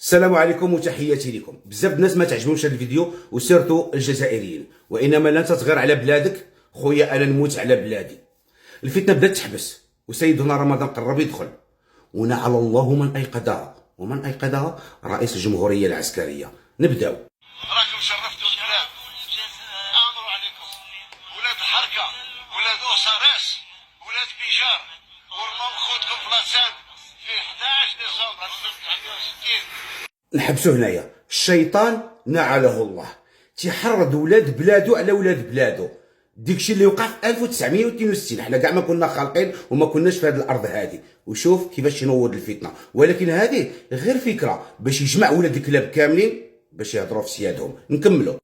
السلام عليكم وتحياتي لكم. بزاف الناس ما تعجبهمش هذا الفيديو وسيرتو الجزائريين، وانما لا تصغر على بلادك خويا، انا نموت على بلادي. الفتنه بدات تحبس وسيدنا رمضان قرب يدخل، ونعل الله من ايقظها، ومن ايقظها رئيس الجمهوريه العسكريه. نبداو. راكم شرفتوا البلاد، امروا عليكم ولاد الحركه، ولاد اوساريس، ولاد بيجار، ورموا خوتكم فلاسان في 11 ديسمبر 1969. نحبسو هنايا. الشيطان نعله الله تيحرض ولاد بلادو على ولاد بلادو. ديكشي اللي وقع في 1962، حنا كاع ما كنا خالقين وما كناش في هذه الارض هذه. وشوف كيفاش ينوض الفتنه، ولكن هذه غير فكره باش يجمع ولاد الكلاب كاملين باش يهضروا في سيادهم. نكملوا.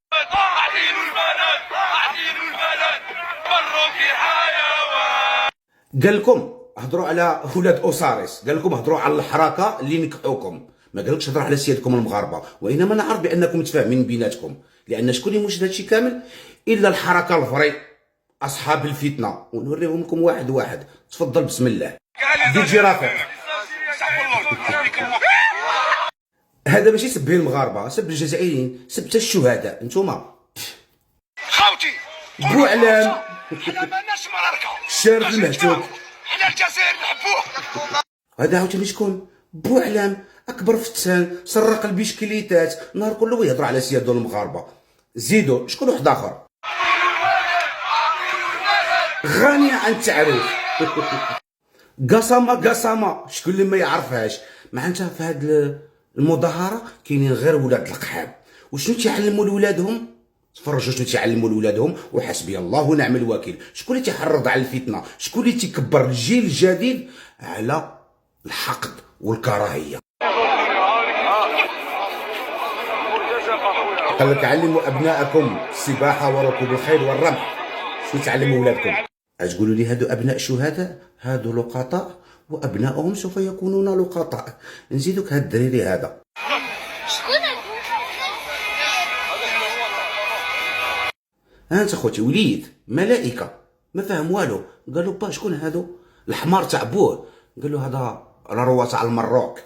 قال لكم هضروا على ولاد اوساريس، قال لكم هضروا على الحركه اللي نكحوكم، ما قالكش هضر على سيادكم المغاربه. وانما نعرف بانكم متفاهمين بيناتكم، لان شكون اللي موجد هادشي كامل الا الحركه الفري اصحاب الفتنه. ونوريهم لكم واحد واحد. تفضل بسم الله. ديجي رافق. هذا ماشي سب المغاربه، سب الجزائريين، سب حتى الشهداء. نتوما خاوتي بوعلام حنا مالناش مراركه، الشارع المهتوك. حنا الجزائر نحبوه. هذا عاوتاني شكون؟ بوعلام اكبر فتان، سرق البشكليتات، نهار كله يهضر على سيادو المغاربه. زيدوا شكون واحد اخر غني عن التعريف. قسامه شكون اللي ما يعرفهاش؟ معناتها في هاد المظاهره كاينين غير ولاد القحاب. وشنو تيعلموا لولادهم؟ تفرجوا شنو تيعلموا لولادهم، وحسبي الله ونعم الوكيل. شكون اللي تيحرض على الفتنه؟ شكون اللي تيكبر الجيل الجديد على الحقد والكراهيه؟ قال لك علموا ابناءكم السباحه وركوب الخيل والرمح. شنو تعلموا ولادكم؟ تقولوا لي هادو ابناء شهداء، هادو لقطاء وابنائهم سوف يكونون لقطاء. نزيدوك هاد الدريري هذا. انت خوتي وليد ملائكه ما فهم والو. قالوا با شكون هادو؟ الحمار تاع بوه. قال له هذا الروه تاع المروك.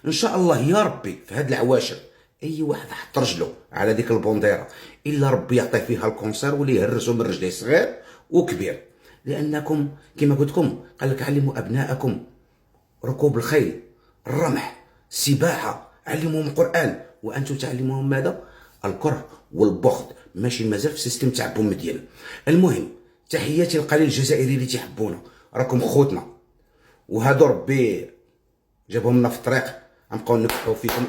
ان شاء الله يا ربي في هاد العواشر اي واحد حط رجله على ديك البونديره الا ربي يعطيه فيها الكونسير واللي يهرسوا من رجليه صغير وكبير. لانكم كما قلت لكم قال لك علموا ابناءكم ركوب الخيل، الرمح، السباحه، علموهم القران، وانتم تعلموهم ماذا؟ الكره والبغض. ماشي مازال في السيستم تاع بومدين. المهم تحياتي للقليل الجزائري اللي تيحبونا، راكم خوتنا، وهادو ربي جابهم لنا في الطريق غنبقاو نكحوا فيكم.